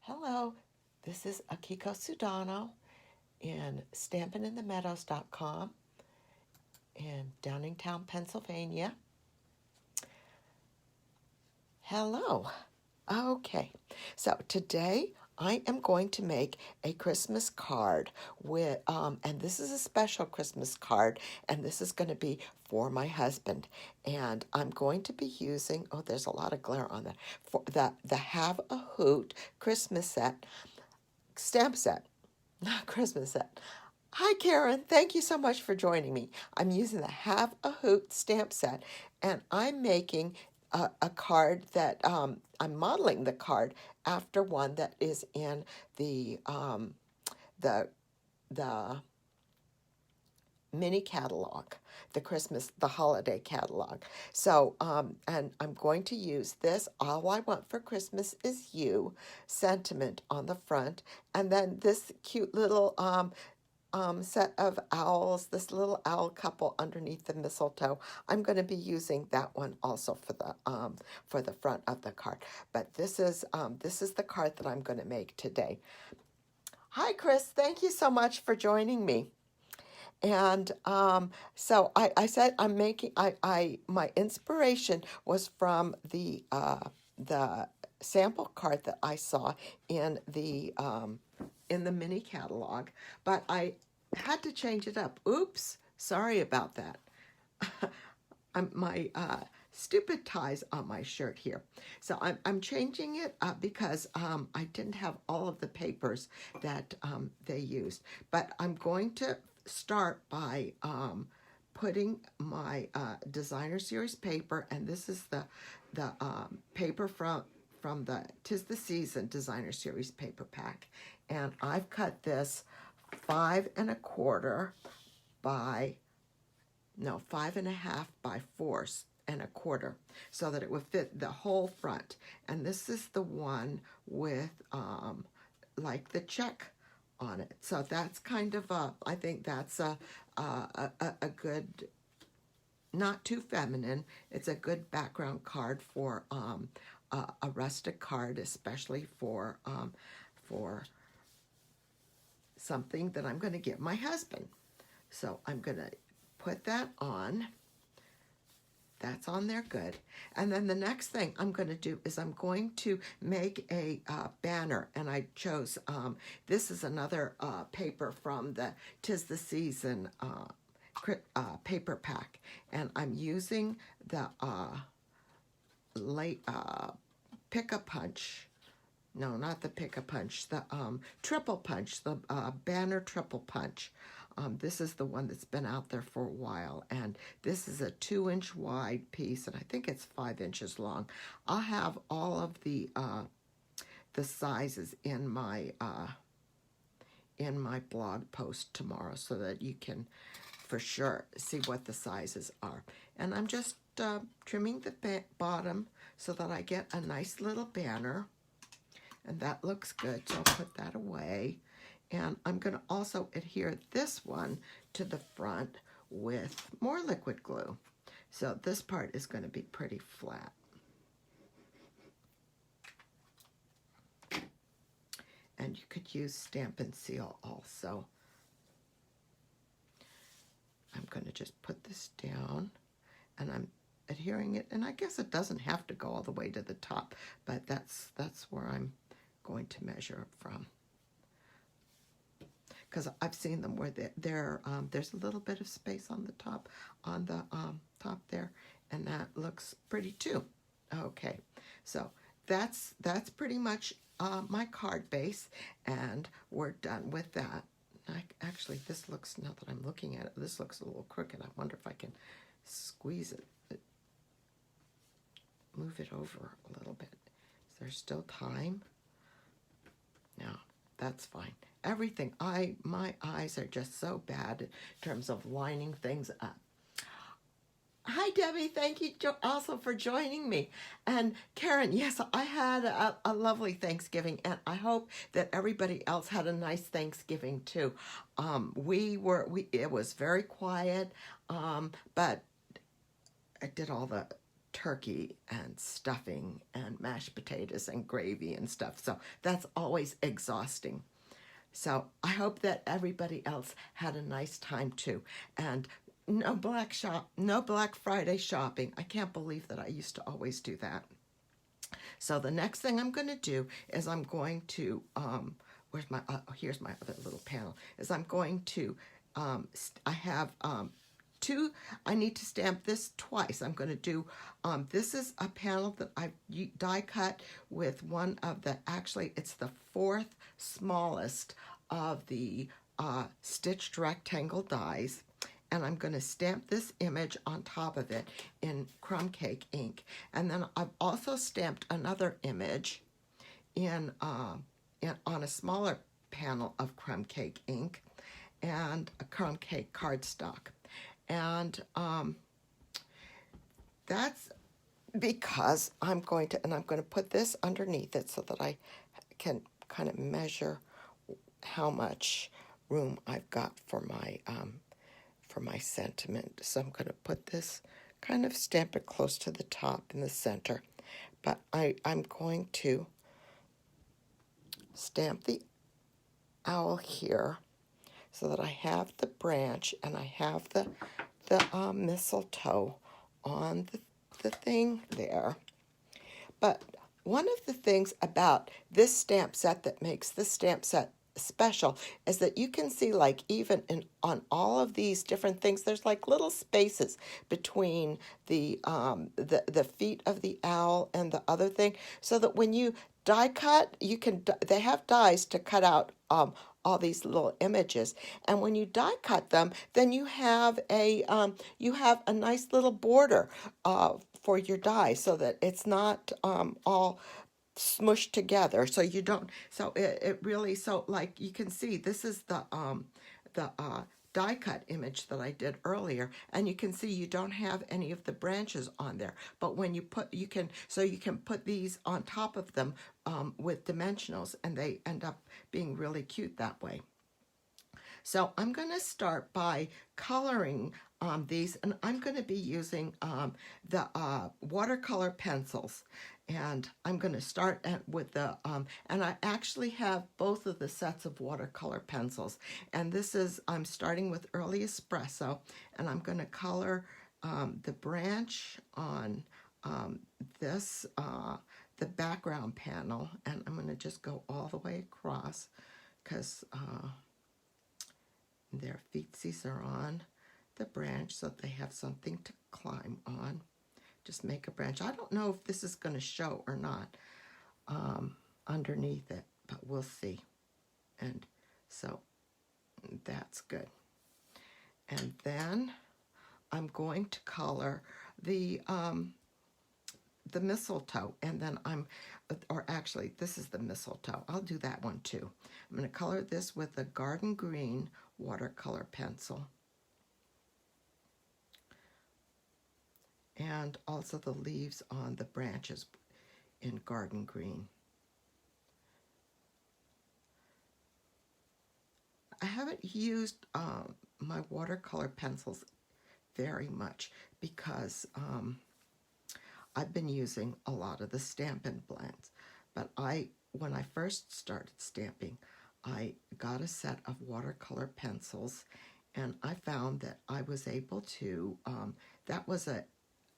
Hello, this is Akiko Sudano in StampinInTheMeadows.com in Downingtown, Pennsylvania. Hello. Okay, so today I am going to make a Christmas card with, and this is a special Christmas card, and this is going to be for my husband. And I'm going to be using, oh, there's a lot of glare on that, for the Have a Hoot Christmas set, stamp set, not Christmas set. Hi, Karen. Thank you so much for joining me. I'm using the Have a Hoot stamp set, and I'm making a card that I'm modeling the card after one that is in the the mini catalog, the holiday catalog. So, and I'm going to use this, All I Want for Christmas Is You sentiment on the front, and then this cute little set of owls, this little owl couple underneath the mistletoe. I'm going to be using that one also for the front of the card. But this is the card that I'm going to make today. Hi, Chris. Thank you so much for joining me. And so I said I'm making. My inspiration was from the sample card that I saw in the mini catalog, but I had to change it up. Oops, sorry about that. My stupid ties on my shirt here. So I'm changing it up because I didn't have all of the papers that they used. But I'm going to start by putting my designer series paper, and this is the paper from the 'Tis the Season designer series paper pack, and I've cut this 5 1/4 by 5.5 by 4 1/4, so that it would fit the whole front. And this is the one with like the check on it. So that's kind of I think that's a good, not too feminine. It's a good background card for a rustic card, especially for something that I'm going to give my husband. So I'm going to put that on. That's on there good. And then the next thing I'm going to do is I'm going to make a banner. And I chose, this is another paper from the 'Tis the Season paper pack. And I'm using the Pick-a-Punch. No, not the Pick-a-Punch. The Triple Punch, the banner Triple Punch. This is the one that's been out there for a while, and this is a 2-inch wide piece, and I think it's 5 inches long. I'll have all of the sizes in my blog post tomorrow, so that you can for sure see what the sizes are. And I'm just trimming the bottom so that I get a nice little banner, and that looks good. So I'll put that away. And I'm going to also adhere this one to the front with more liquid glue. So this part is going to be pretty flat. And you could use Stampin' Seal also. I'm going to just put this down, and I'm adhering it. And I guess it doesn't have to go all the way to the top, but that's where I'm going to measure it from. Because I've seen them where there's a little bit of space on the top, there, and that looks pretty too. Okay, so that's pretty much my card base, and we're done with that. Actually, this looks, now that I'm looking at it, this looks a little crooked. I wonder if I can squeeze it, move it over a little bit. Is there still time? No, that's fine. Everything, my eyes are just so bad in terms of lining things up. Hi, Debbie. Thank you also for joining me. And Karen, yes, I had a lovely Thanksgiving, and I hope that everybody else had a nice Thanksgiving too. It was very quiet, but I did all the turkey and stuffing and mashed potatoes and gravy and stuff. So that's always exhausting. So I hope that everybody else had a nice time too. And no Black Friday shopping. I can't believe that I used to always do that. So the next thing I'm going to do is I'm going to where's my here's my other little panel. Is I'm going to I have two. I need to stamp this twice. I'm going to do this is a panel that I die cut with one of the, actually it's the fourth smallest of the stitched rectangle dies, and I'm going to stamp this image on top of it in crumb cake ink. And then I've also stamped another image on a smaller panel of crumb cake ink and a crumb cake cardstock. And that's because I'm going to put this underneath it so that I can kind of measure how much room I've got for my sentiment. So I'm going to put this, kind of stamp it close to the top in the center. But I'm going to stamp the owl here so that I have the branch and I have the mistletoe on the thing there. But one of the things about this stamp set that makes this stamp set special is that you can see, like, even on all of these different things, there's like little spaces between the feet of the owl and the other thing, so that when you die cut, they have dies to cut out all these little images, and when you die cut them, then you have a nice little border for your die, so that it's not all smushed together, so you don't, so it really, so like you can see, this is the die cut image that I did earlier, and you can see you don't have any of the branches on there, but when you put, you can put these on top of them with dimensionals, and they end up being really cute that way. So I'm going to start by coloring these, and I'm going to be using the watercolor pencils. And I'm going to start with the, and I actually have both of the sets of watercolor pencils. And this is, I'm starting with Early Espresso, and I'm going to color the branch on this, the background panel. And I'm going to just go all the way across, because their feetsies are on the branch, so they have something to climb on. Just make a branch. I don't know if this is going to show or not underneath it, but we'll see. And so that's good. And then I'm going to color the mistletoe, and then or actually this is the mistletoe. I'll do that one too. I'm going to color this with a garden green watercolor pencil. And also the leaves on the branches in garden green. I haven't used my watercolor pencils very much because I've been using a lot of the Stampin' blends. But when I first started stamping, I got a set of watercolor pencils, and I found that I was able to, that was a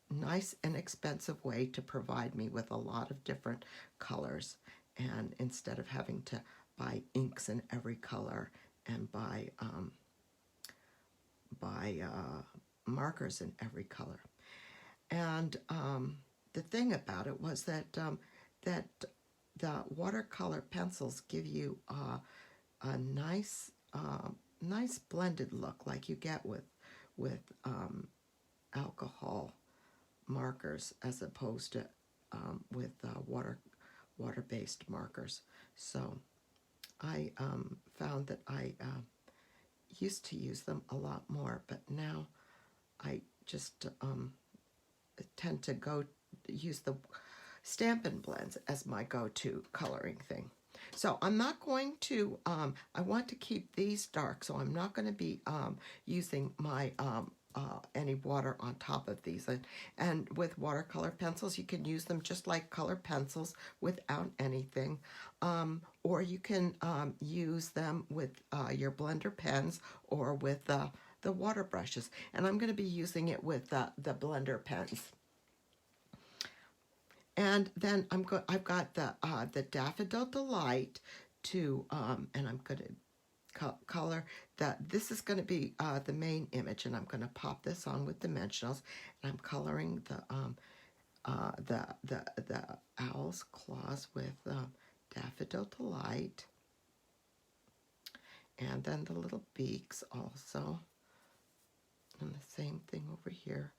nice inexpensive way to provide me with a lot of different colors, and instead of having to buy inks in every color and buy markers in every color. And the thing about it was that that the watercolor pencils give you a nice nice blended look, like you get with alcohol markers, as opposed to with water-based markers. So I found that I used to use them a lot more, but now I just tend to use the Stampin' blends as my go-to coloring thing. So I'm not going to, I want to keep these dark, so I'm not going to be using my any water on top of these. And with watercolor pencils, you can use them just like color pencils without anything. Or you can use them with your blender pens or with the water brushes. And I'm going to be using it with the blender pens. And then I've got the Daffodil Delight to, and I'm going to color that. This is going to be the main image, and I'm going to pop this on with dimensionals. And I'm coloring the owl's claws with Daffodil Delight, and then the little beaks also. And the same thing over here.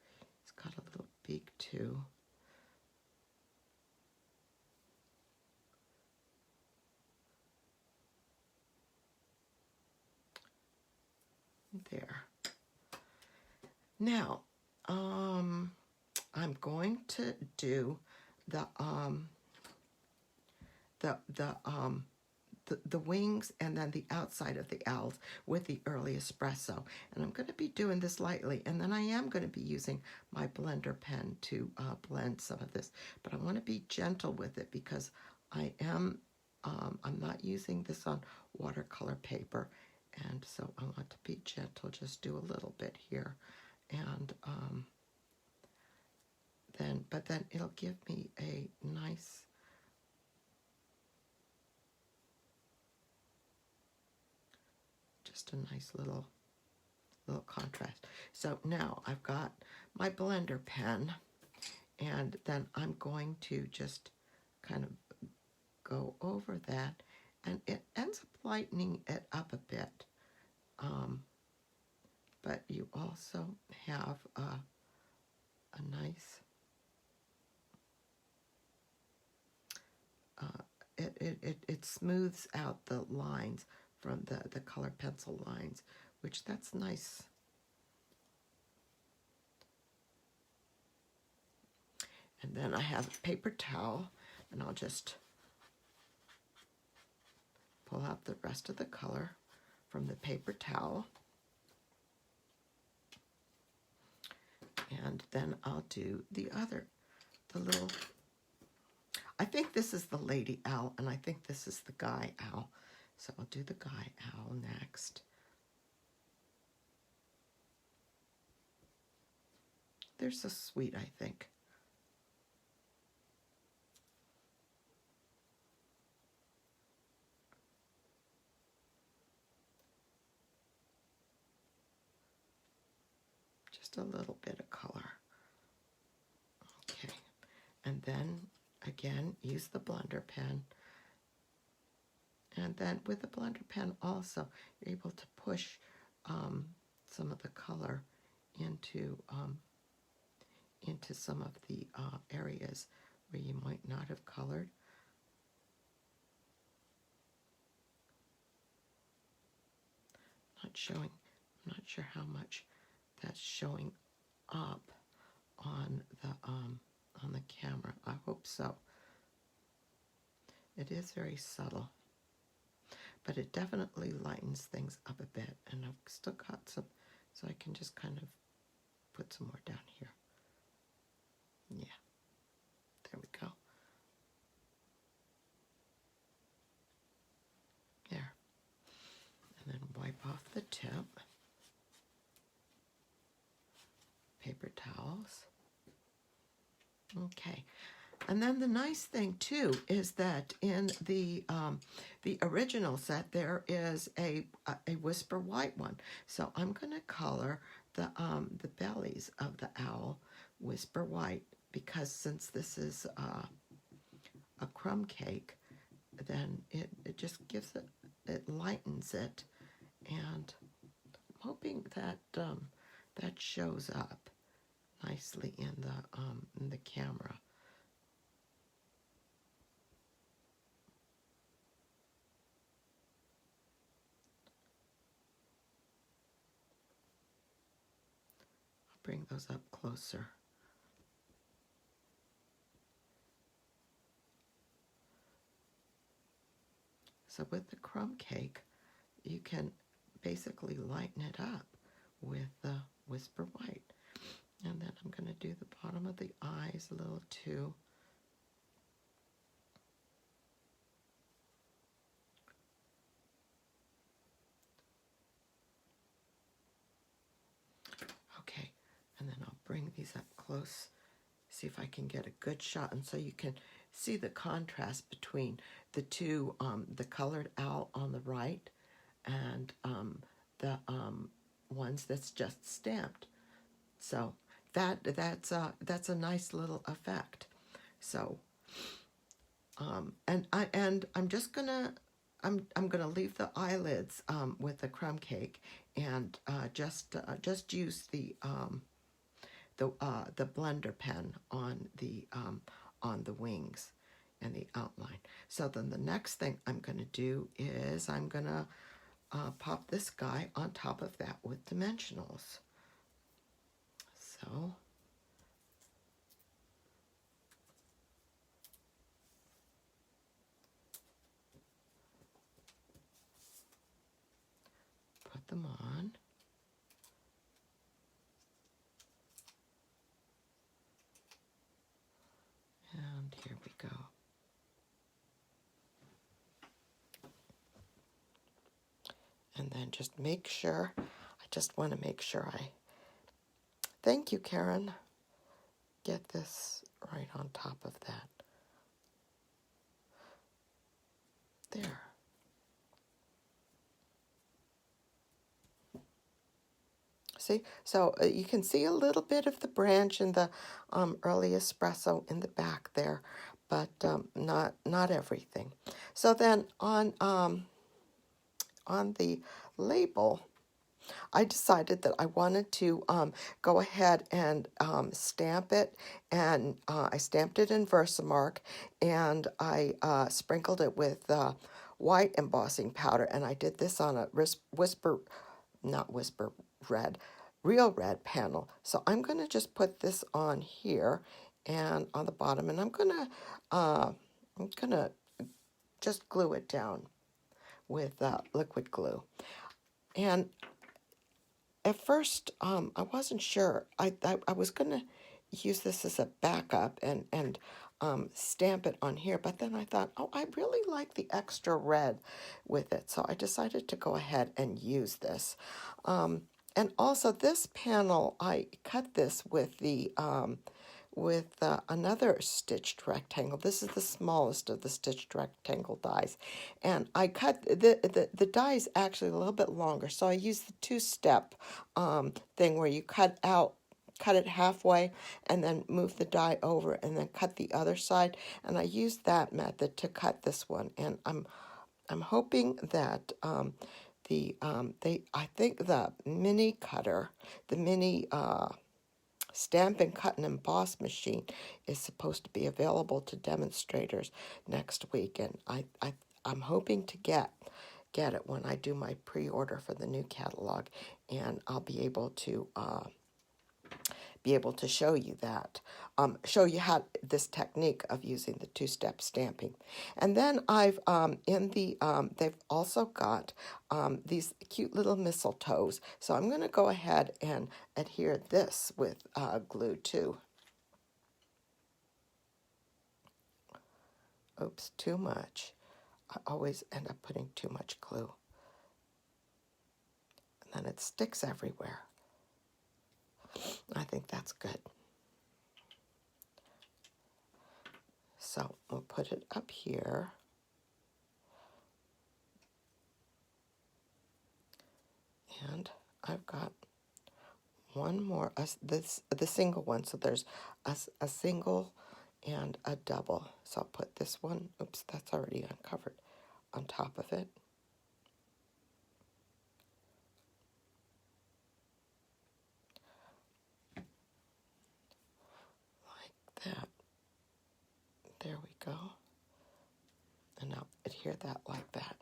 It's got a little beak too. There. Now, I'm going to do the wings and then the outside of the owls with the early espresso. And I'm going to be doing this lightly, and then I am going to be using my blender pen to blend some of this. But I want to be gentle with it because I'm not using this on watercolor paper. And so I want to be gentle, just do a little bit here. And then it'll give me a nice, just a nice little contrast. So now I've got my blender pen, and then I'm going to just kind of go over that, and it ends up lightening it up a bit. But you also have a nice, it smooths out the lines from the color pencil lines, which that's nice. And then I have a paper towel, and I'll just pull out the rest of the color from the paper towel. And then I'll do the little, I think this is the lady owl, and I think this is the guy owl. So I'll do the guy owl next. They're so sweet, I think. Just a little bit of color. Okay, and then again, use the blender pen. And then with the blender pen also, you're able to push some of the color into some of the areas where you might not have colored. I'm not sure how much that's showing up on the camera. I hope so. It is very subtle, but it definitely lightens things up a bit. And I've still got some, so I can just kind of put some more down here. Yeah, there we go. There. And then wipe off the tip. Paper towels. Okay. And then the nice thing too is that in the original set there is a whisper white one. So I'm going to color the bellies of the owl whisper white, because since this is a crumb cake, then it just gives it lightens it, and I'm hoping that that shows up nicely in the camera. I'll bring those up closer. So with the crumb cake, you can basically lighten it up with Whisper White. And then I'm going to do the bottom of the eyes a little too. Okay, and then I'll bring these up close, see if I can get a good shot, and so you can see the contrast between the two, the colored owl on the right and the ones that's just stamped. So that's a nice little effect. So and I'm just gonna I'm gonna leave the eyelids with the crumb cake and just use the blender pen on the wings and the outline. So then the next thing I'm gonna do is I'm gonna pop this guy on top of that with dimensionals. So put them on. And here we go. And then just make sure, I just want to make sure thank you, Karen, get this right on top of that. There. See, so you can see a little bit of the branch in the early espresso in the back there, but not everything. So then on the label, I decided that I wanted to go ahead and stamp it, and I stamped it in Versamark, and I sprinkled it with white embossing powder, and I did this on a real red panel. So I'm going to just put this on here and on the bottom, and I'm gonna just glue it down with liquid glue. And at first, I wasn't sure. I was going to use this as a backup and stamp it on here, but then I thought, oh, I really like the extra red with it, so I decided to go ahead and use this. And also, this panel, I cut this with the another stitched rectangle. This is the smallest of the stitched rectangle dies. And I cut, the die is actually a little bit longer, so I used the two-step thing where you cut it halfway and then move the die over and then cut the other side. And I used that method to cut this one. And I'm hoping that I think the mini cutter, the mini Stamp and Cut and Emboss machine is supposed to be available to demonstrators next week, and I'm hoping to get it when I do my pre-order for the new catalog, and I'll be able to show you that, show you how this technique of using the two-step stamping. And then I've they've also got these cute little mistletoes. So I'm going to go ahead and adhere this with glue too. Oops, too much. I always end up putting too much glue. And then it sticks everywhere. I think that's good. So we'll put it up here. And I've got one more, the single one. So there's a single and a double. So I'll put this one, oops, that's already uncovered, on top of it. Like that. There we go. And now adhere that like that.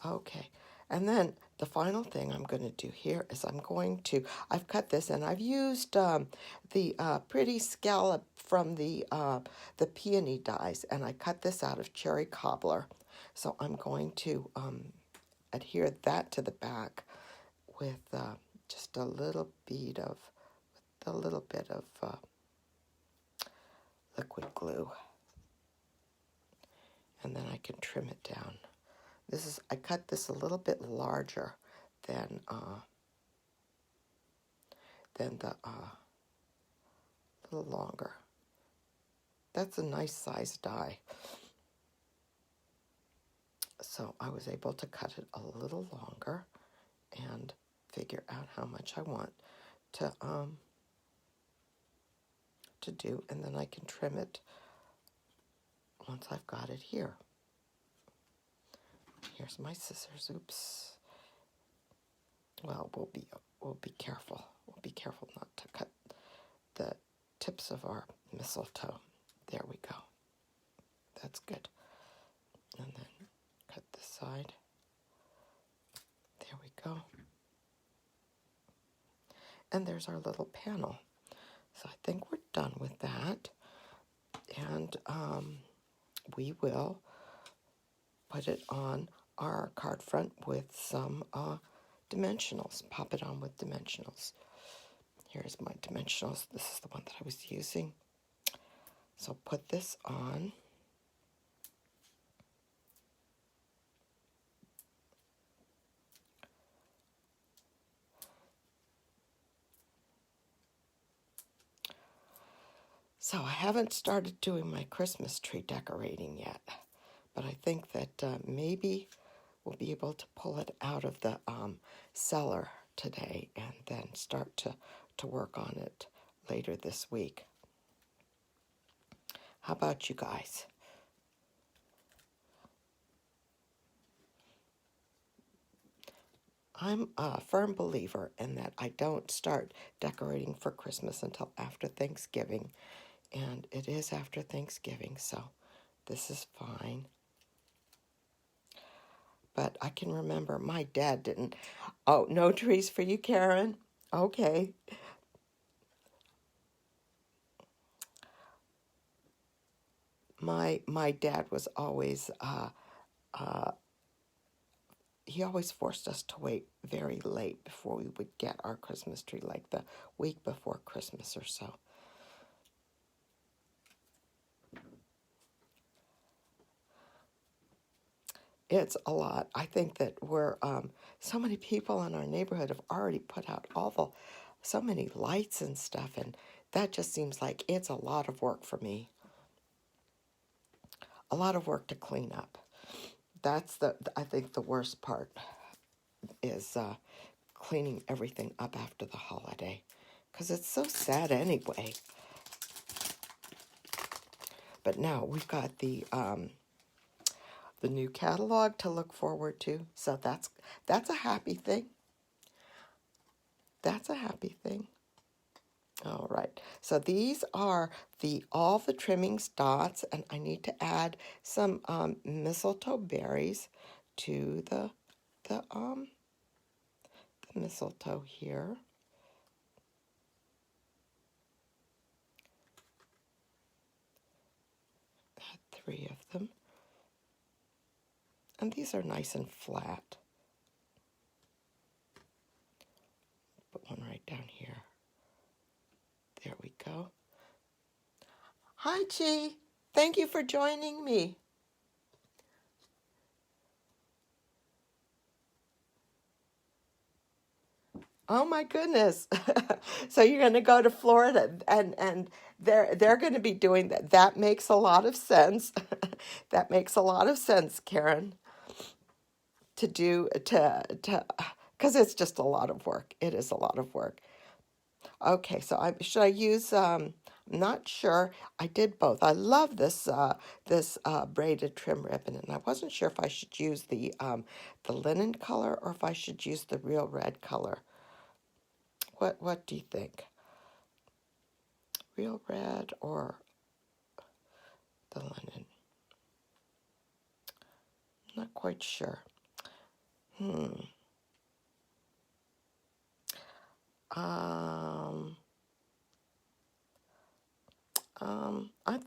Okay, and then the final thing I'm going to do here is I've cut this, and I've used the pretty scallop from the peony dies, and I cut this out of cherry cobbler. So I'm going to adhere that to the back with just a little bit of liquid glue, and then I can trim it down. I cut this a little bit larger than the little longer. That's a nice size die. So I was able to cut it a little longer and figure out how much I want to do, and then I can trim it once I've got it here. Here's my scissors. Oops. Well, we'll be careful. We'll be careful not to cut the tips of our mistletoe. There we go. That's good. And then cut this side. There we go. And there's our little panel. So I think we're done with that. And we will put it on our card front with some dimensionals. Pop it on with dimensionals. Here's my dimensionals. This is the one that I was using. So put this on. So I haven't started doing my Christmas tree decorating yet, but I think that maybe we'll be able to pull it out of the cellar today and then start to work on it later this week. How about you guys? I'm a firm believer in that I don't start decorating for Christmas until after Thanksgiving, and it is after Thanksgiving, so this is fine. But I can remember my dad didn't. Oh, no trees for you, Karen? Okay. My dad was always, he always forced us to wait very late before we would get our Christmas tree, like the week before Christmas or so. It's a lot. I think that we're, so many people in our neighborhood have already put out so many lights and stuff, and that just seems like it's a lot of work for me. A lot of work to clean up. That's I think the worst part is cleaning everything up after the holiday, because it's so sad anyway. But now we've got the new catalog to look forward to, so that's a happy thing. That's a happy thing. All right, so these are all the trimmings dots, and I need to add some mistletoe berries to the mistletoe here. Add 3 of them, and these are nice and flat. Put one right down here. There we go. Hi, Chi. Thank you for joining me. Oh my goodness. So you're going to go to Florida and they're going to be doing that. That makes a lot of sense. That makes a lot of sense, Karen. To because it's just a lot of work. It is a lot of work. Okay, so should I use I'm not sure. I did both. I love this braided trim ribbon, and I wasn't sure if I should use the linen color or if I should use the real red color. What do you think? Real red or the linen? I'm not quite sure.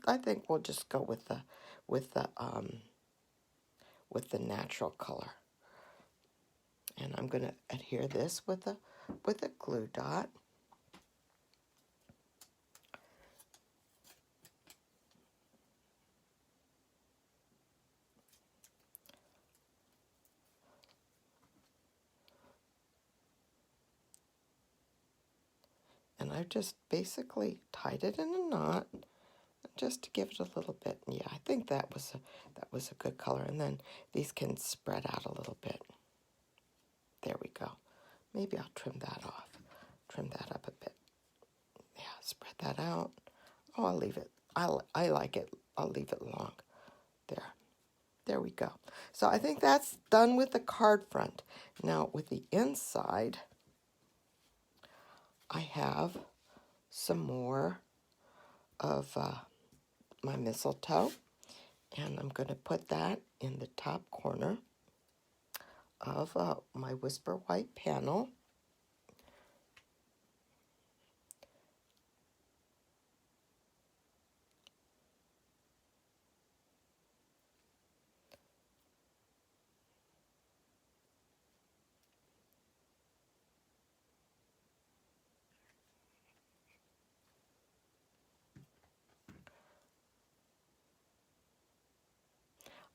I think we'll just go with the natural color. And I'm going to adhere this with a glue dot. And I've just basically tied it in a knot just to give it a little bit. Yeah, I think that was a good color. And then these can spread out a little bit. There we go. Maybe I'll trim that off. Trim that up a bit. Yeah, spread that out. Oh, I'll leave it. I like it. I'll leave it long. There we go. So I think that's done with the card front. Now with the inside, I have some more of my mistletoe, and I'm going to put that in the top corner of my Whisper White panel.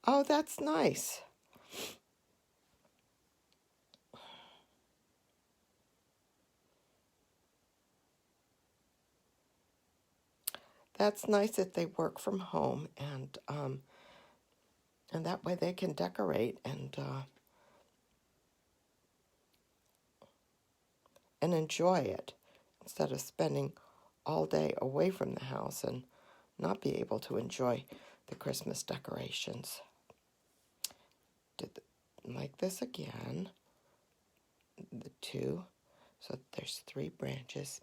Oh, that's nice. That's nice that they work from home, and that way they can decorate and enjoy it instead of spending all day away from the house and not be able to enjoy the Christmas decorations. Like this again, the two, so there's 3 branches.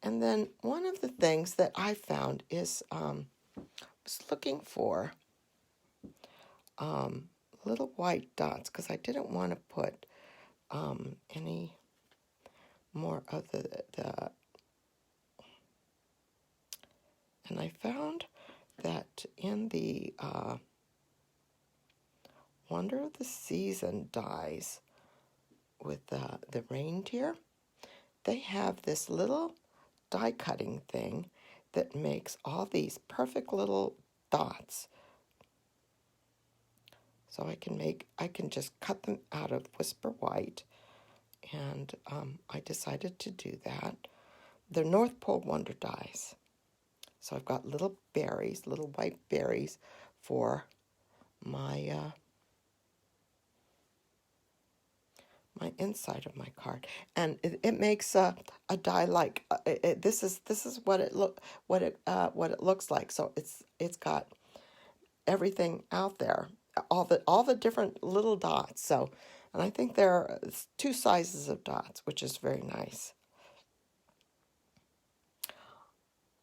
And then one of the things that I found is was looking for little white dots because I didn't want to put any more of the and I found that in the Wonder of the Season dies with the reindeer, they have this little die cutting thing that makes all these perfect little dots. So I can just cut them out of Whisper White, and I decided to do that. They're North Pole Wonder dies. So I've got little berries, little white berries for my my inside of my card, and it makes a die like this is what it looks like. So it's got everything out there, all the different little dots. So, and I think there are 2 sizes of dots, which is very nice.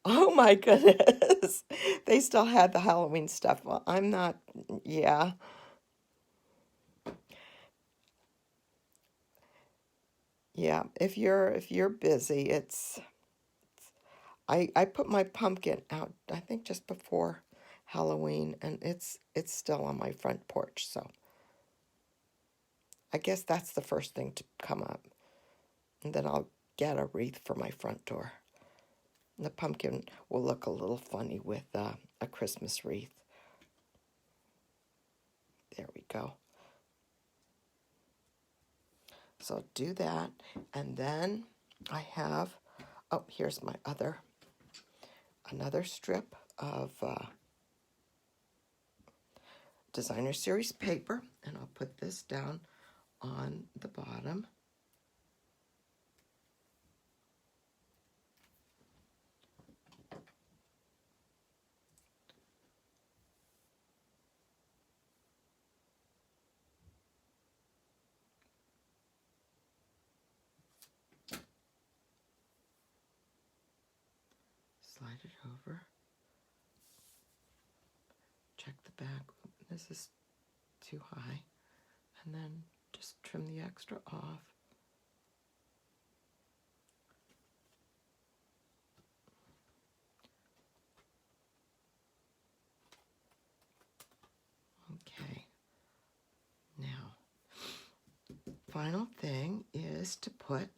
Oh my goodness. They still had the Halloween stuff. Well, I'm not, yeah. Yeah, if you're busy, I put my pumpkin out I think just before Halloween, and it's still on my front porch, so I guess that's the first thing to come up. And then I'll get a wreath for my front door. And the pumpkin will look a little funny with a Christmas wreath. There we go. So do that, and then I have, oh, here's my another strip of Designer Series paper, and I'll put this down on the bottom. Slide it over. Check the back. This is too high. And then just trim the extra off. Okay. Now, final thing is to put,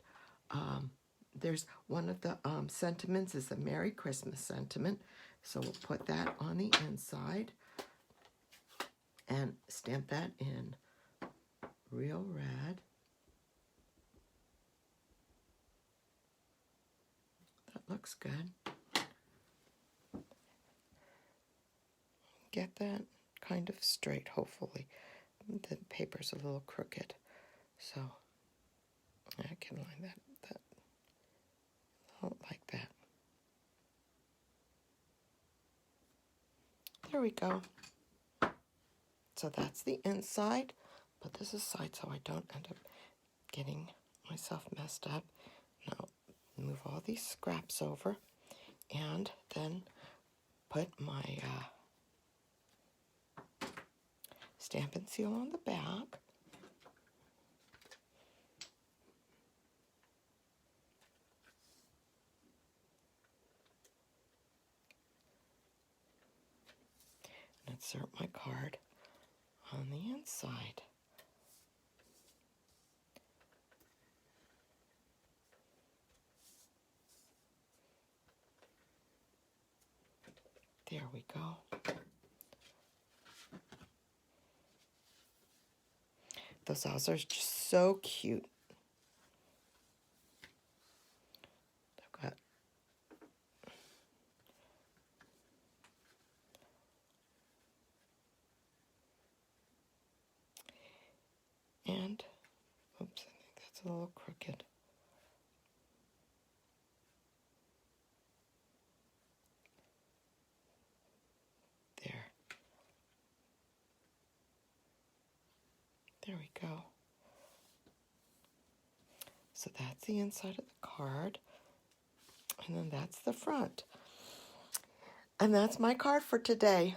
there's one of the sentiments is a Merry Christmas sentiment. So we'll put that on the inside and stamp that in real red. That looks good. Get that kind of straight, hopefully. The paper's a little crooked, so I can line that like that. There we go. So that's the inside. Put this aside so I don't end up getting myself messed up. Now move all these scraps over and then put my Stampin' Seal on the back. And insert my card on the inside. There we go. Those owls are just so cute. I've got and oops, I think that's a little crooked. There. There we go. So that's the inside of the card. And then that's the front. And that's my card for today.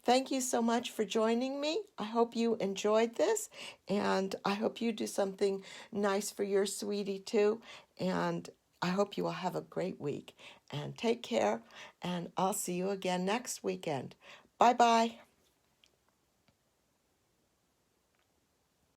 Thank you so much for joining me. I hope you enjoyed this, and I hope you do something nice for your sweetie too. And I hope you will have a great week. And take care, and I'll see you again next weekend. Bye-bye.